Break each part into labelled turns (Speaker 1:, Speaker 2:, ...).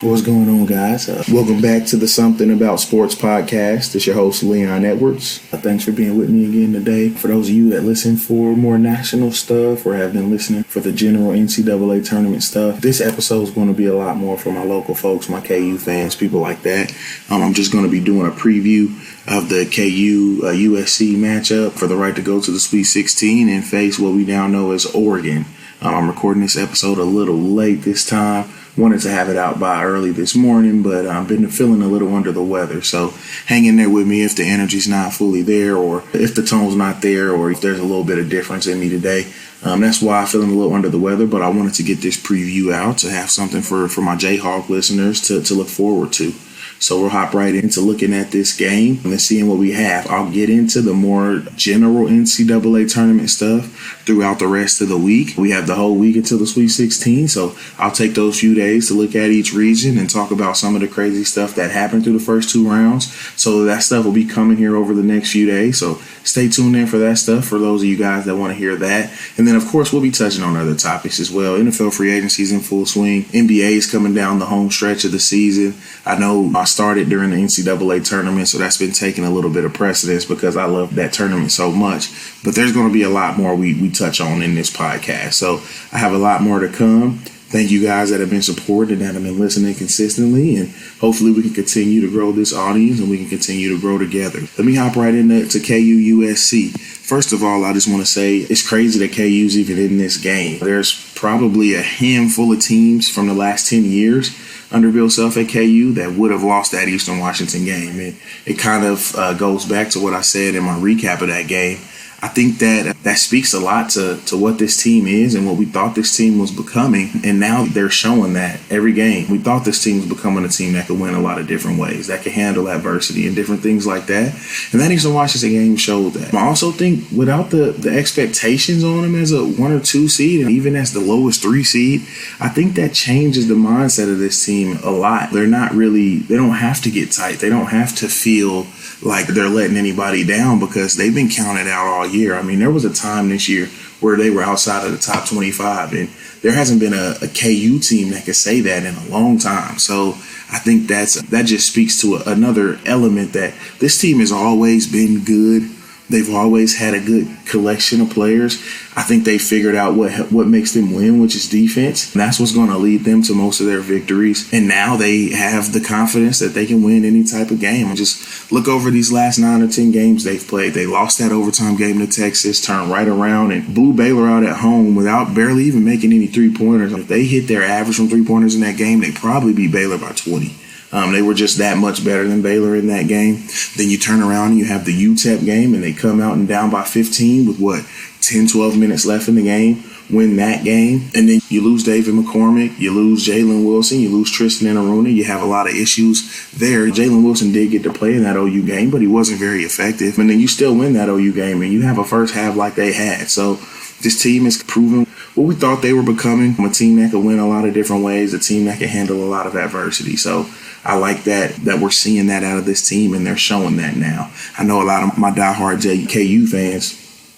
Speaker 1: What's going on, guys? Welcome back to the Something About Sports podcast. It's your host, Leon Edwards. Thanks for being with me again today. For those of you that listen for more national stuff or have been listening for the general NCAA tournament stuff, this episode is going to be a lot more for my local folks, my KU fans, people like that. I'm just going to be doing a preview of the KU-USC matchup for the right to go to the Sweet 16 and face what we now know as Oregon. I'm recording this episode a little late this time. Wanted to have it out by early this morning, but I've been feeling a little under the weather. So hang in there with me if the energy's not fully there, or if the tone's not there, or if there's a little bit of difference in me today. That's why I'm feeling a little under the weather, but I wanted to get this preview out to have something for my Jayhawk listeners to look forward to. So we'll hop right into looking at this game and seeing what we have. I'll get into the more general NCAA tournament stuff throughout the rest of the week. We have the whole week until the Sweet 16, so I'll take those few days to look at each region and talk about some of the crazy stuff that happened through the first two rounds. So that stuff will be coming here over the next few days, so stay tuned in for that stuff for those of you guys that want to hear that. And then, of course, we'll be touching on other topics as well. NFL free agency is in full swing. NBA is coming down the home stretch of the season. I know I started during the NCAA tournament, so that's been taking a little bit of precedence because I love that tournament so much. But there's going to be a lot more we touch on in this podcast. So I have a lot more to come. Thank you guys that have been supporting and that have been listening consistently, and hopefully we can continue to grow this audience and we can continue to grow together. Let me hop right into KU-USC. First of all, I just want to say it's crazy that KU's even in this game. There's probably a handful of teams from the last 10 years under Bill Self at KU that would have lost that Eastern Washington game. It kind of goes back to what I said in my recap of that game. I think that speaks a lot to what this team is and what we thought this team was becoming. And now they're showing that every game. We thought this team was becoming a team that could win a lot of different ways, that could handle adversity and different things like that. And that Eastern Washington game showed that. I also think without the expectations on them as a 1 or 2 seed, and even as the lowest 3 seed, I think that changes the mindset of this team a lot. They don't have to get tight. They don't have to feel like they're letting anybody down because they've been counted out all year. I mean, there was a time this year where they were outside of the top 25, and there hasn't been a KU team that could say that in a long time. So I think that just speaks to another element that this team has always been good. They've always had a good collection of players. I think they figured out what makes them win, which is defense. And that's what's going to lead them to most of their victories. And now they have the confidence that they can win any type of game. Just look over these last 9 or 10 games they've played. They lost that overtime game to Texas, turned right around and blew Baylor out at home without barely even making any three-pointers. If they hit their average from three-pointers in that game, they probably beat Baylor by 20. They were just that much better than Baylor in that game. Then you turn around and you have the UTEP game and they come out and down by 15 with 10, 12 minutes left in the game, win that game. And then you lose David McCormick, you lose Jalen Wilson, you lose Tristan Enaruna. You have a lot of issues there. Jalen Wilson did get to play in that OU game, but he wasn't very effective. And then you still win that OU game and you have a first half like they had. So this team is proven what we thought they were becoming, a team that could win a lot of different ways, a team that can handle a lot of adversity. So I like that we're seeing that out of this team, and they're showing that now. I know a lot of my diehard KU fans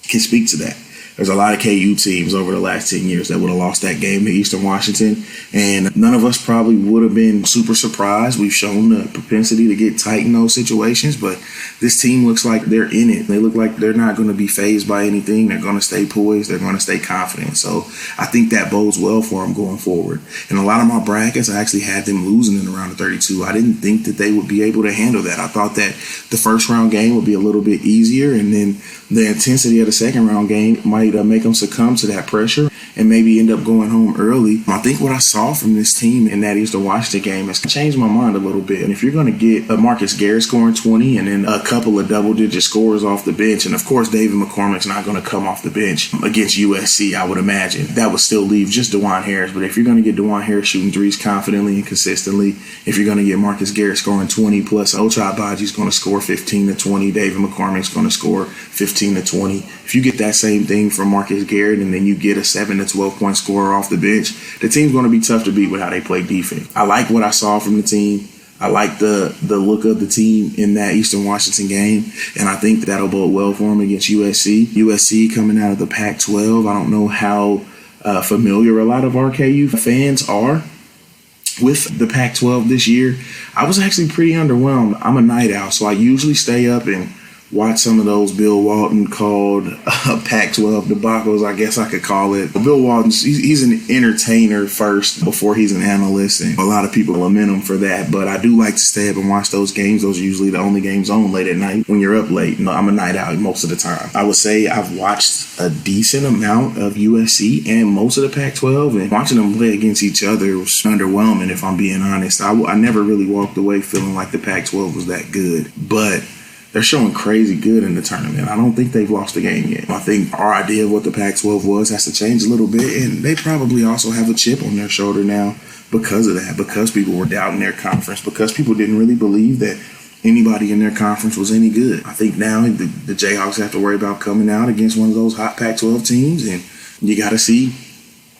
Speaker 1: can speak to that. There's a lot of KU teams over the last 10 years that would have lost that game to Eastern Washington, and none of us probably would have been super surprised. We've shown the propensity to get tight in those situations, but this team looks like they're in it. They look like they're not going to be fazed by anything. They're going to stay poised. They're going to stay confident. So I think that bodes well for them going forward. In a lot of my brackets, I actually had them losing in the round of 32. I didn't think that they would be able to handle that. I thought that the first round game would be a little bit easier, and then the intensity of the second round game might make them succumb to that pressure and maybe end up going home early. I think what I saw from this team in that Eastern Washington game has changed my mind a little bit. And if you're going to get Marcus Garrett scoring 20 and then a couple of double-digit scores off the bench, and of course David McCormick's not going to come off the bench against USC, I would imagine. That would still leave just DeJuan Harris. But if you're going to get DeJuan Harris shooting threes confidently and consistently, if you're going to get Marcus Garrett scoring 20 plus Ochai Agbaji's going to score 15 to 20, David McCormick's going to score 15 to 20. If you get that same thing from Marcus Garrett and then you get a 7 to 12 point scorer off the bench, the team's going to be tough to beat with how they play defense. I like what I saw from the team. I like the look of the team in that Eastern Washington game, and I think that'll bode well for them against USC. USC coming out of the Pac-12. I don't know how familiar a lot of our KU fans are With the Pac-12 this year, I was actually pretty underwhelmed. I'm a night owl, so I usually stay up and watch some of those Bill Walton called Pac-12 debacles, I guess I could call it. Bill Walton, he's an entertainer first before he's an analyst, and a lot of people lament him for that. But I do like to stay up and watch those games. Those are usually the only games on late at night when you're up late. I'm a night owl most of the time. I would say I've watched a decent amount of USC and most of the Pac-12, and watching them play against each other was underwhelming, if I'm being honest. I never really walked away feeling like the Pac-12 was that good, but they're showing crazy good in the tournament. I don't think they've lost a game yet. I think our idea of what the Pac-12 has to change a little bit, and they probably also have a chip on their shoulder now because of that, because people were doubting their conference, because people didn't really believe that anybody in their conference was any good. I think now the Jayhawks have to worry about coming out against one of those hot Pac-12 teams, and you got to see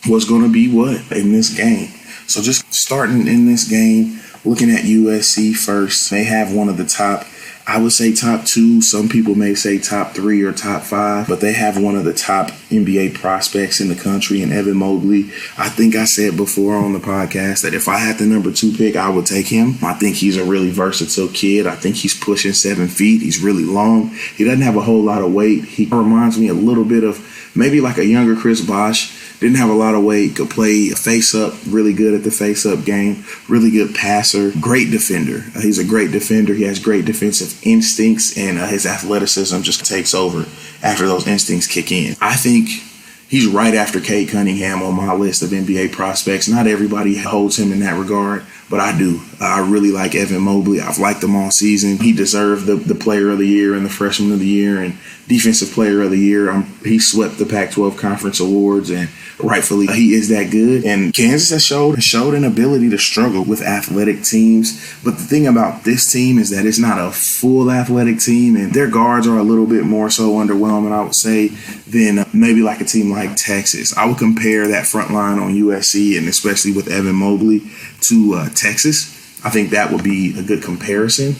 Speaker 1: what's going to be what in this game. So just starting in this game, looking at USC first, they have one of the top, I would say top 2. Some people may say top 3 or top 5, but they have one of the top NBA prospects in the country in Evan Mobley. I think I said before on the podcast that if I had the number 2 pick, I would take him. I think he's a really versatile kid. I think he's pushing 7 feet. He's really long. He doesn't have a whole lot of weight. He reminds me a little bit of maybe like a younger Chris Bosh. Didn't have a lot of weight, could play face-up, really good at the face-up game, really good passer, great defender. He's a great defender. He has great defensive instincts, and his athleticism just takes over after those instincts kick in. I think he's right after Cade Cunningham on my list of NBA prospects. Not everybody holds him in that regard, but I do. I really like Evan Mobley. I've liked him all season. He deserved the Player of the Year and the Freshman of the Year and Defensive Player of the Year. He swept the Pac-12 Conference Awards, and rightfully, he is that good. And Kansas has showed an ability to struggle with athletic teams. But the thing about this team is that it's not a full athletic team, and their guards are a little bit more so underwhelming, I would say, than maybe like a team like Texas. I would compare that front line on USC, and especially with Evan Mobley, to Texas. I think that would be a good comparison.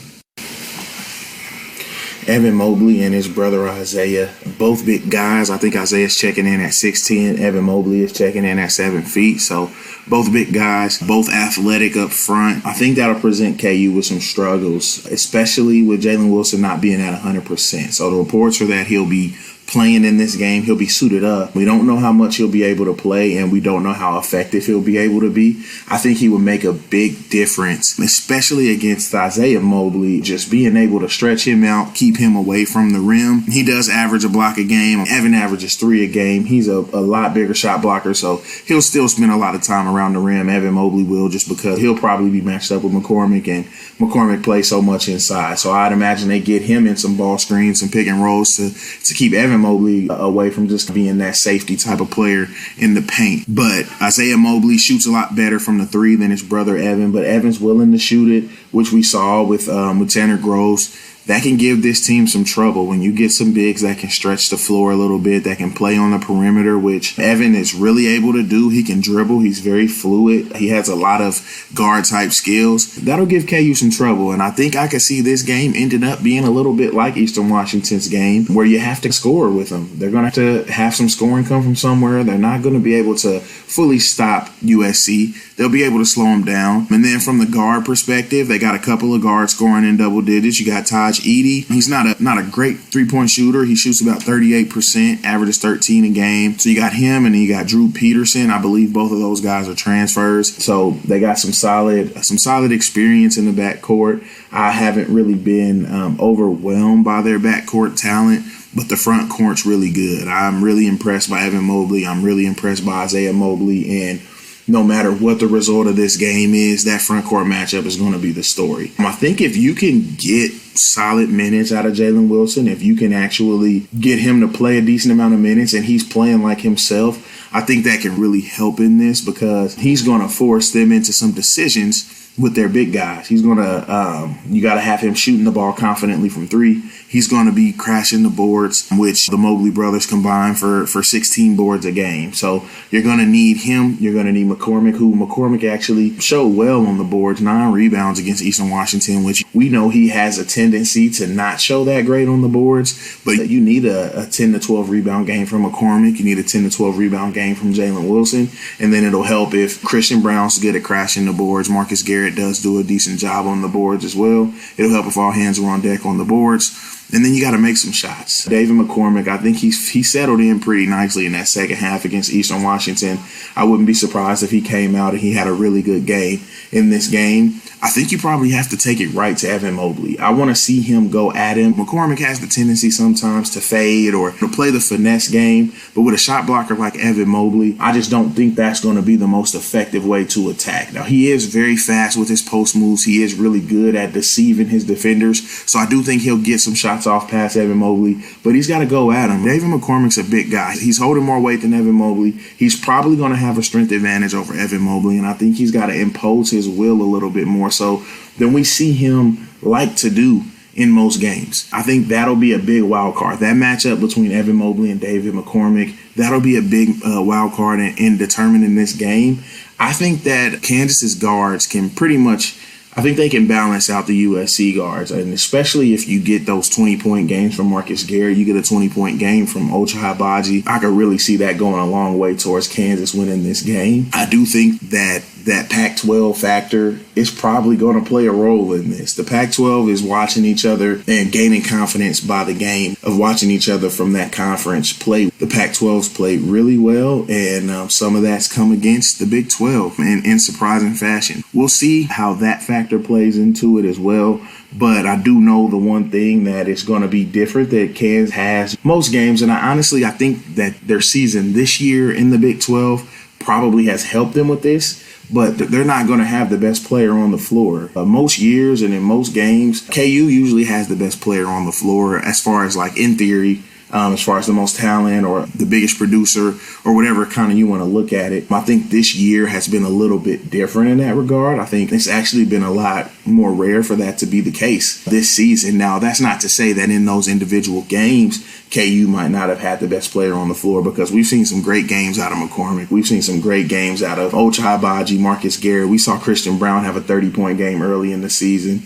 Speaker 1: Evan Mobley and his brother Isaiah, both big guys. I think Isaiah's checking in at 6'10". Evan Mobley is checking in at 7 feet. So both big guys, both athletic up front. I think that'll present KU with some struggles, especially with Jalen Wilson not being at 100%. So the reports are that he'll be playing in this game. He'll be suited up. We don't know how much he'll be able to play, and we don't know how effective he'll be able to be. I think he would make a big difference, especially against Isaiah Mobley, just being able to stretch him out, keep him away from the rim. He does average a block a game. Evan averages 3 a game. He's a lot bigger shot blocker, so he'll still spend a lot of time around the rim. Evan Mobley will, just because he'll probably be matched up with McCormick, and McCormick plays so much inside. So I'd imagine they get him in some ball screens and pick and rolls to keep Evan Mobley away from just being that safety type of player in the paint. But Isaiah Mobley shoots a lot better from the 3 than his brother Evan, but Evan's willing to shoot it, which we saw with Tanner Groves. That can give this team some trouble when you get some bigs that can stretch the floor a little bit, that can play on the perimeter, which Evan is really able to do. He can dribble. He's very fluid. He has a lot of guard-type skills. That'll give KU some trouble, and I think I could see this game ending up being a little bit like Eastern Washington's game, where you have to score with them. They're going to have some scoring come from somewhere. They're not going to be able to fully stop USC. They'll be able to slow them down. And then from the guard perspective, they got a couple of guards scoring in double digits. You got Taj Edey. He's not a great three-point shooter. He shoots about 38%, averages 13 a game. So you got him, and then you got Drew Peterson. I believe both of those guys are transfers. So they got some solid experience in the backcourt. I haven't really been overwhelmed by their backcourt talent, but the front court's really good. I'm really impressed by Evan Mobley. I'm really impressed by Isaiah Mobley, and no matter what the result of this game is, that front court matchup is going to be the story. I think if you can get solid minutes out of Jalen Wilson, if you can actually get him to play a decent amount of minutes and he's playing like himself, I think that can really help in this, because he's going to force them into some decisions with their big guys. He's going to, you got to have him shooting the ball confidently from three. He's going to be crashing the boards, which the Mobley brothers combine for 16 boards a game. So you're going to need him. You're going to need McCormick actually showed well on the boards, 9 rebounds against Eastern Washington, which we know he has a tendency to not show that great on the boards. But you need a 10 to 12 rebound game from McCormick. You need a 10 to 12 rebound game from Jalen Wilson. And then it'll help if Christian Brown's good at crashing the boards. Marcus Garrett does do a decent job on the boards as well. It'll help if all hands are on deck on the boards. And then you got to make some shots. David McCormick, I think he settled in pretty nicely in that second half against Eastern Washington. I wouldn't be surprised if he came out and he had a really good game in this game. I think you probably have to take it right to Evan Mobley. I want to see him go at him. McCormick has the tendency sometimes to fade or to play the finesse game, but with a shot blocker like Evan Mobley, I just don't think that's going to be the most effective way to attack. Now, he is very fast with his post moves. He is really good at deceiving his defenders, so I do think he'll get some shots off past Evan Mobley, but he's got to go at him. David McCormick's a big guy. He's holding more weight than Evan Mobley. He's probably going to have a strength advantage over Evan Mobley, and I think he's got to impose his will a little bit more so than we see him like to do in most games. I think that'll be a big wild card. That matchup between Evan Mobley and David McCormick, that'll be a big wild card in determining this game. I think that Kansas's guards can pretty much, I think they can balance out the USC guards, and especially if you get those 20-point games from Marcus Garrett, you get a 20-point game from Ochai Agbaji. I could really see that going a long way towards Kansas winning this game. I do think that Pac-12 factor is probably going to play a role in this. The Pac-12 is watching each other and gaining confidence by the game of watching each other from that conference play. The Pac-12's played really well, and some of that's come against the Big 12 in surprising fashion. We'll see how that factor plays into it as well. But I do know the one thing that is going to be different that Kansas has most games, and I think that their season this year in the Big 12 probably has helped them with this. But they're not going to have the best player on the floor. Most years and in most games, KU usually has the best player on the floor as far as like in theory, as far as the most talent or the biggest producer or whatever kind of you want to look at it. I think this year has been a little bit different in that regard. I think it's actually been a lot more rare for that to be the case this season. Now, that's not to say that in those individual games, KU might not have had the best player on the floor, because we've seen some great games out of McCormick. We've seen some great games out of Ochai Agbaji, Marcus Garrett. We saw Christian Brown have a 30-point game early in the season.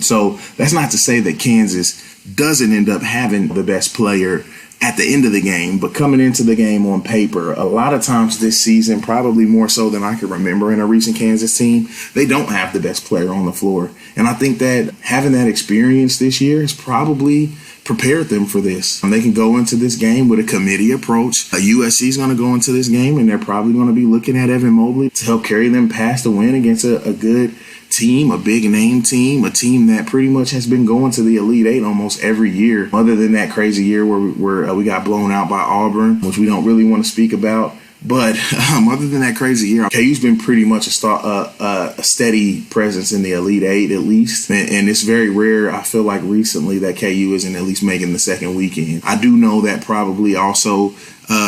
Speaker 1: So that's not to say that Kansas doesn't end up having the best player at the end of the game, but coming into the game on paper, a lot of times this season, probably more so than I can remember in a recent Kansas team, they don't have the best player on the floor. And I think that having that experience this year has probably prepared them for this. And they can go into this game with a committee approach. USC is going to go into this game, and they're probably going to be looking at Evan Mobley to help carry them past the win against a good team, a big name team, a team that pretty much has been going to the Elite Eight almost every year, other than that crazy year where we got blown out by Auburn, which we don't really want to speak about. But other than that crazy year, KU's been pretty much a steady presence in the Elite Eight at least. And it's very rare, I feel like recently, that KU isn't at least making the second weekend. I do know that probably also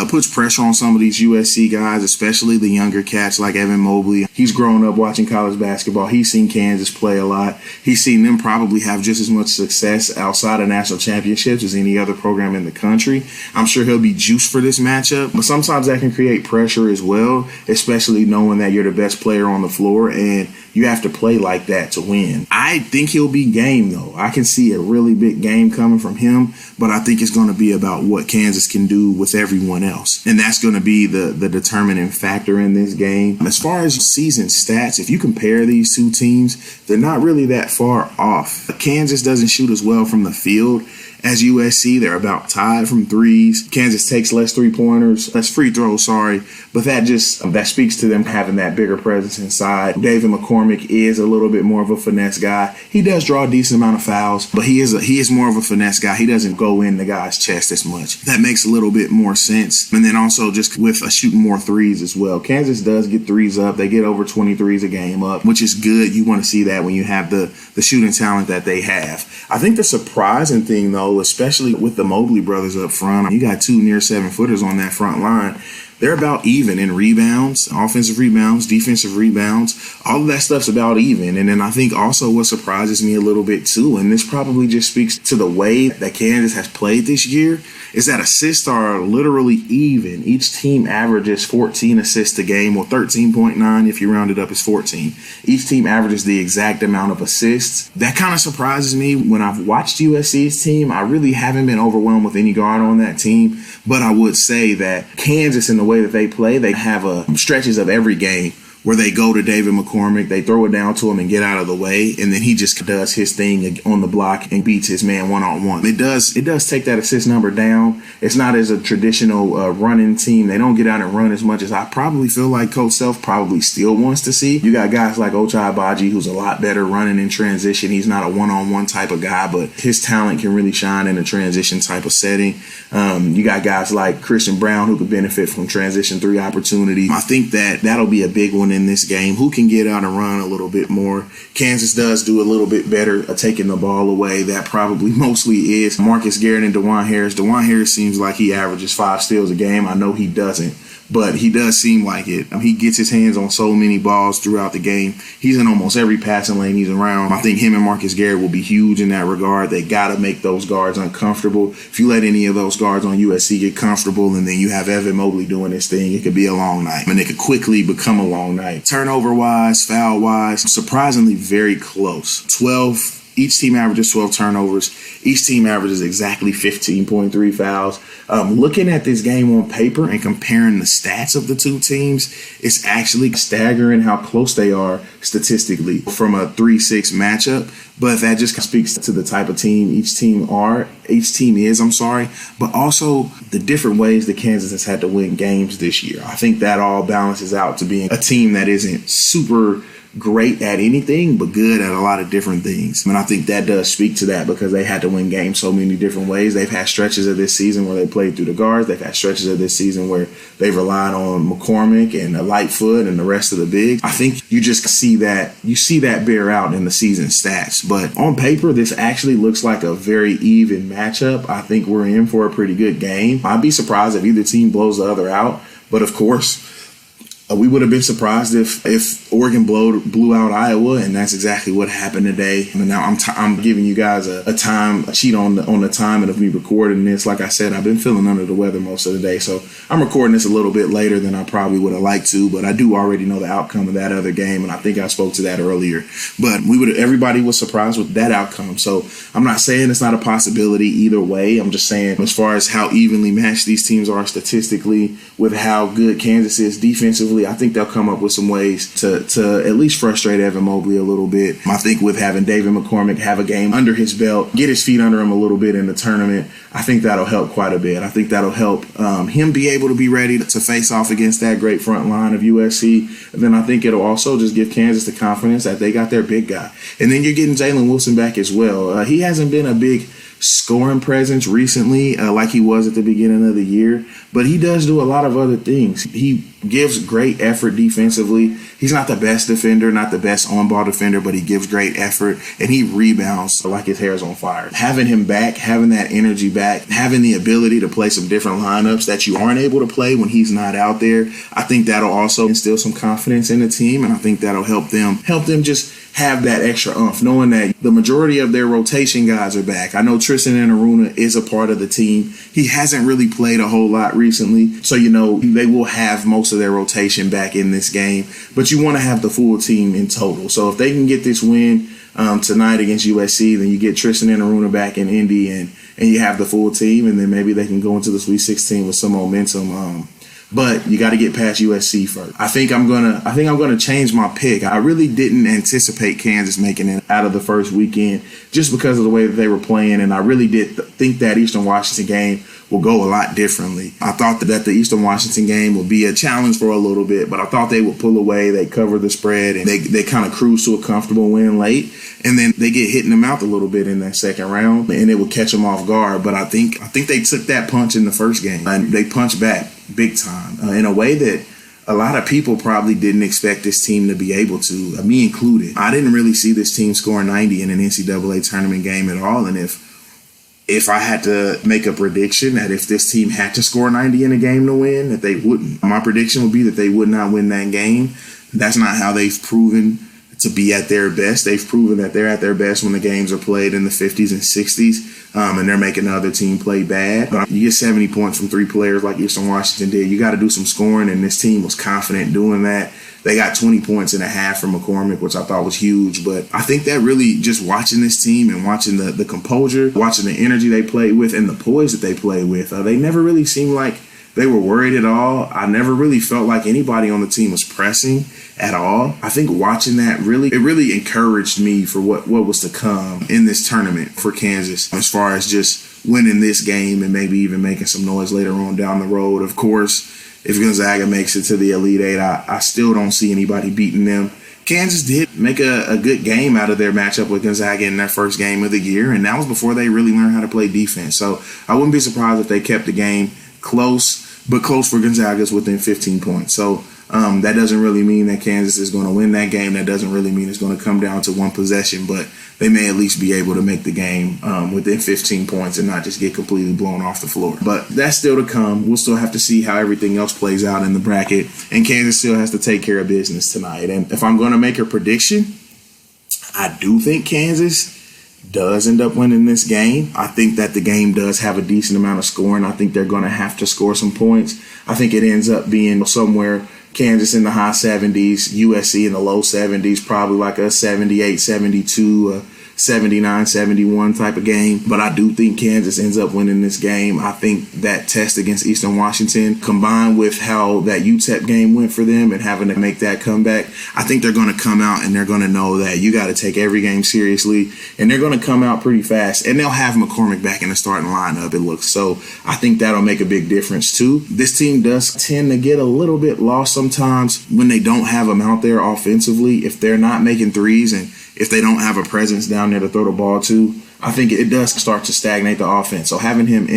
Speaker 1: puts pressure on some of these USC guys, especially the younger cats like Evan Mobley. He's grown up watching college basketball. He's seen Kansas play a lot. He's seen them probably have just as much success outside of national championships as any other program in the country. I'm sure he'll be juiced for this matchup, but sometimes that can create pressure as well, especially knowing that you're the best player on the floor and you have to play like that to win. I think he'll be game, though. I can see a really big game coming from him, but I think it's going to be about what Kansas can do with everyone else. And that's going to be the determining factor in this game. As far as season stats, if you compare these two teams, they're not really that far off. Kansas doesn't shoot as well from the field as USC. They're about tied from threes. Kansas takes less three-pointers, less free throws, but that speaks to them having that bigger presence inside. David McCormick is a little bit more of a finesse guy. He does draw a decent amount of fouls, but he is more of a finesse guy. He doesn't go in the guy's chest as much. That makes a little bit more sense. And then also just with shooting more threes as well. Kansas does get threes up. They get over 20 threes a game up, which is good. You want to see that when you have the shooting talent that they have. I think the surprising thing, though, especially with the Mobley brothers up front, you got two near 7-footers on that front line. they're about even in rebounds, offensive rebounds, defensive rebounds. All of that stuff's about even. And then I think also what surprises me a little bit too, and this probably just speaks to the way that Kansas has played this year, is that assists are literally even. Each team averages 14 assists a game, or 13.9 if you round it up is 14. Each team averages the exact amount of assists. That kind of surprises me. When I've watched USC's team, I really haven't been overwhelmed with any guard on that team. But I would say that Kansas, in the way that they play, they have stretches of every game where they go to David McCormick, they throw it down to him and get out of the way, and then he just does his thing on the block and beats his man one-on-one. It does take that assist number down. It's not as a traditional running team. They don't get out and run as much as I probably feel like Coach Self probably still wants to see. You got guys like Ochai Agbaji, who's a lot better running in transition. He's not a one-on-one type of guy, but his talent can really shine in a transition type of setting. You got guys like Christian Brown, who could benefit from transition 3 opportunities. I think that'll be a big one in this game. Who can get out and run a little bit more? Kansas does do a little bit better at taking the ball away. That probably mostly is Marcus Garrett and DeJuan Harris. DeJuan Harris seems like he averages 5 steals a game. I know he doesn't, but he does seem like it. He gets his hands on so many balls throughout the game. He's in almost every passing lane he's around. I think him and Marcus Garrett will be huge in that regard. They got to make those guards uncomfortable. If you let any of those guards on USC get comfortable and then you have Evan Mobley doing his thing, it could be a long night. And it could quickly become a long night. Turnover-wise, foul-wise, surprisingly very close. Each team averages 12 turnovers. Each team averages exactly 15.3 fouls. Looking at this game on paper and comparing the stats of the two teams, it's actually staggering how close they are statistically from a 3-6 matchup. But that just speaks to the type of team each team is, but also the different ways that Kansas has had to win games this year. I think that all balances out to being a team that isn't super great at anything, but good at a lot of different things. And I think that does speak to that because they had to win games so many different ways. They've had stretches of this season where they played through the guards. They've had stretches of this season where they've relied on McCormick and Lightfoot and the rest of the bigs. I think you just see that bear out in the season stats. But on paper, this actually looks like a very even matchup. I think we're in for a pretty good game. I'd be surprised if either team blows the other out. But of course, we would have been surprised if Oregon blew out Iowa, and that's exactly what happened today. And now I'm giving you guys a cheat on the timing of me recording this. Like I said, I've been feeling under the weather most of the day, so I'm recording this a little bit later than I probably would have liked to. But I do already know the outcome of that other game, and I think I spoke to that earlier. But everybody was surprised with that outcome. So I'm not saying it's not a possibility either way. I'm just saying as far as how evenly matched these teams are statistically, with how good Kansas is defensively, I think they'll come up with some ways to at least frustrate Evan Mobley a little bit. I think with having David McCormick have a game under his belt, get his feet under him a little bit in the tournament, I think that'll help quite a bit. I think that'll help him be able to be ready to face off against that great front line of USC. And then I think it'll also just give Kansas the confidence that they got their big guy. And then you're getting Jalen Wilson back as well. He hasn't been a big scoring presence recently like he was at the beginning of the year, but he does do a lot of other things. He gives great effort defensively. He's not the best defender, not the best on-ball defender, but he gives great effort, and he rebounds like his hair's on fire. Having him back, having that energy back, having the ability to play some different lineups that you aren't able to play when he's not out there, I think that'll also instill some confidence in the team, and I think that'll help them just have that extra oomph, knowing that the majority of their rotation guys are back. I know Tristan Enaruna is a part of the team. He hasn't really played a whole lot recently, so they will have most of their rotation back in this game, but you want to have the full team in total. So if they can get this win tonight against USC, then you get Tristan Enaruna back in Indy, and you have the full team, and then maybe they can go into the Sweet 16 with some momentum. But you got to get past USC first. I think I'm gonna change my pick. I really didn't anticipate Kansas making it out of the first weekend just because of the way that they were playing, and I really did think that Eastern Washington game will go a lot differently. I thought that the Eastern Washington game would be a challenge for a little bit, but I thought they would pull away, they cover the spread, and they kind of cruise to a comfortable win late, and then they get hit in the mouth a little bit in that second round, and it would catch them off guard. But I think they took that punch in the first game, and they punched back big time in a way that a lot of people probably didn't expect this team to be able to, me included. I didn't really see this team scoring 90 in an NCAA tournament game at all, and if If I had to make a prediction that if this team had to score 90 in a game to win, that they wouldn't. My prediction would be that they would not win that game. That's not how they've proven to be at their best. They've proven that they're at their best when the games are played in the 50s and 60s, and they're making the other team play bad. But you get 70 points from 3 players like Eastern Washington did. You got to do some scoring, and this team was confident doing that. They got 20 points and a half from McCormick, which I thought was huge. But I think that really just watching this team and watching the composure, watching the energy they play with and the poise that they play with, they never really seemed like they were worried at all. I never really felt like anybody on the team was pressing at all. I think watching that really encouraged me for what was to come in this tournament for Kansas as far as just winning this game and maybe even making some noise later on down the road. Of course, if Gonzaga makes it to the Elite Eight, I still don't see anybody beating them. Kansas did make a good game out of their matchup with Gonzaga in their first game of the year, and that was before they really learned how to play defense. So I wouldn't be surprised if they kept the game close, but close for Gonzaga's within 15 points. So that doesn't really mean that Kansas is going to win that game. That doesn't really mean it's going to come down to one possession, but they may at least be able to make the game within 15 points and not just get completely blown off the floor. But that's still to come. We'll still have to see how everything else plays out in the bracket, and Kansas still has to take care of business tonight. And if I'm going to make a prediction, I do think Kansas does end up winning this game. I think that the game does have a decent amount of scoring. I think they're going to have to score some points. I think it ends up being somewhere Kansas in the high 70s, USC in the low 70s, probably like a 78, 72, 79, 71 type of game. But I do think Kansas ends up winning this game. I think that test against Eastern Washington, combined with how that UTEP game went for them and having to make that comeback, I think they're going to come out and they're going to know that you got to take every game seriously, and they're going to come out pretty fast, and they'll have McCormick back in the starting lineup, it looks. So I think that'll make a big difference too. This team does tend to get a little bit lost sometimes when they don't have them out there offensively. If they're not making threes and if they don't have a presence down there to throw the ball to, I think it does start to stagnate the offense. So having him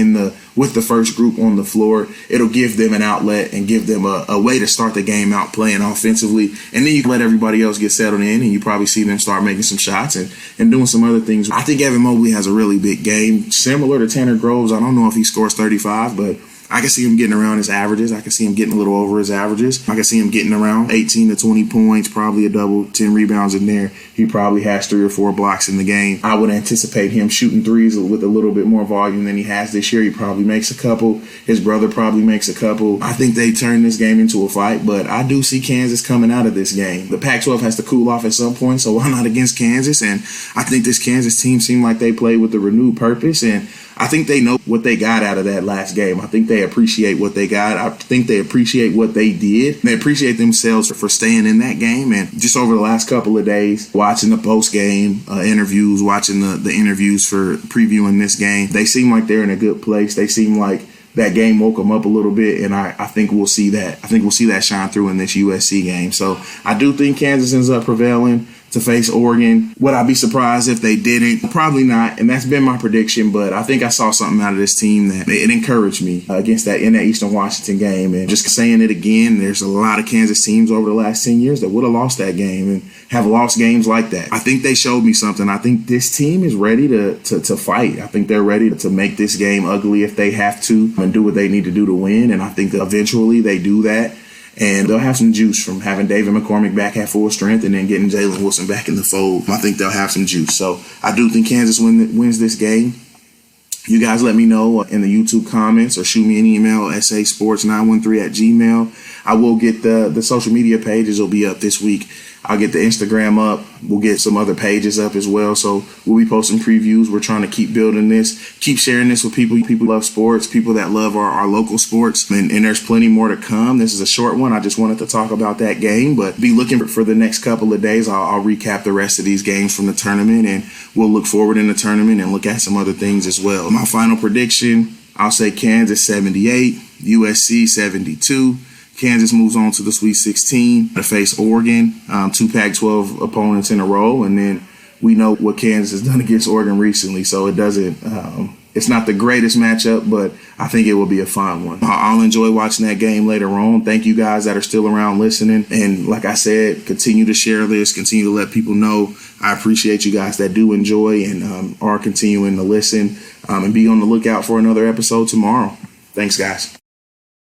Speaker 1: with the first group on the floor, it'll give them an outlet and give them a way to start the game out playing offensively. And then you can let everybody else get settled in, and you probably see them start making some shots and doing some other things. I think Evan Mobley has a really big game, similar to Tanner Groves. I don't know if he scores 35, but I can see him getting around his averages. I can see him getting a little over his averages. I can see him getting around 18 to 20 points, probably a double, 10 rebounds in there. He probably has 3 or 4 blocks in the game. I would anticipate him shooting threes with a little bit more volume than he has this year. He probably makes a couple. His brother probably makes a couple. I think they turn this game into a fight, but I do see Kansas coming out of this game. The Pac-12 has to cool off at some point, so why not against Kansas? And I think this Kansas team seemed like they played with a renewed purpose, and I think they know what they got out of that last game. I think they appreciate what they got. I think they appreciate what they did. They appreciate themselves for staying in that game. And just over the last couple of days, watching the post-game interviews, watching the interviews for previewing this game, they seem like they're in a good place. They seem like that game woke them up a little bit, and I think we'll see that. I think we'll see that shine through in this USC game. So I do think Kansas ends up prevailing to face Oregon. Would I be surprised if they didn't? Probably not, and that's been my prediction, but I think I saw something out of this team that it encouraged me against that in that Eastern Washington game. And just saying it again, there's a lot of Kansas teams over the last 10 years that would have lost that game and have lost games like that. I think they showed me something. I think this team is ready to fight. I think they're ready to make this game ugly if they have to and do what they need to do to win, and I think eventually they do that. And they'll have some juice from having David McCormick back at full strength and then getting Jalen Wilson back in the fold. I think they'll have some juice. So I do think Kansas wins this game. You guys let me know in the YouTube comments or shoot me an email, sasports913@gmail. I will get the social media pages will be up this week. I'll get the Instagram up. We'll get some other pages up as well. So we'll be posting previews. We're trying to keep building this, keep sharing this with people. People love sports, people that love our local sports. And there's plenty more to come. This is a short one. I just wanted to talk about that game, but be looking for the next couple of days. I'll recap the rest of these games from the tournament, and we'll look forward in the tournament and look at some other things as well. My final prediction, I'll say Kansas 78, USC 72. Kansas moves on to the Sweet 16 to face Oregon, 2 Pac-12 opponents in a row, and then we know what Kansas has done against Oregon recently, so it doesn't It's not the greatest matchup, but I think it will be a fun one. I'll enjoy watching that game later on. Thank you guys that are still around listening. And like I said, continue to share this, continue to let people know. I appreciate you guys that do enjoy and are continuing to listen, and be on the lookout for another episode tomorrow. Thanks, guys.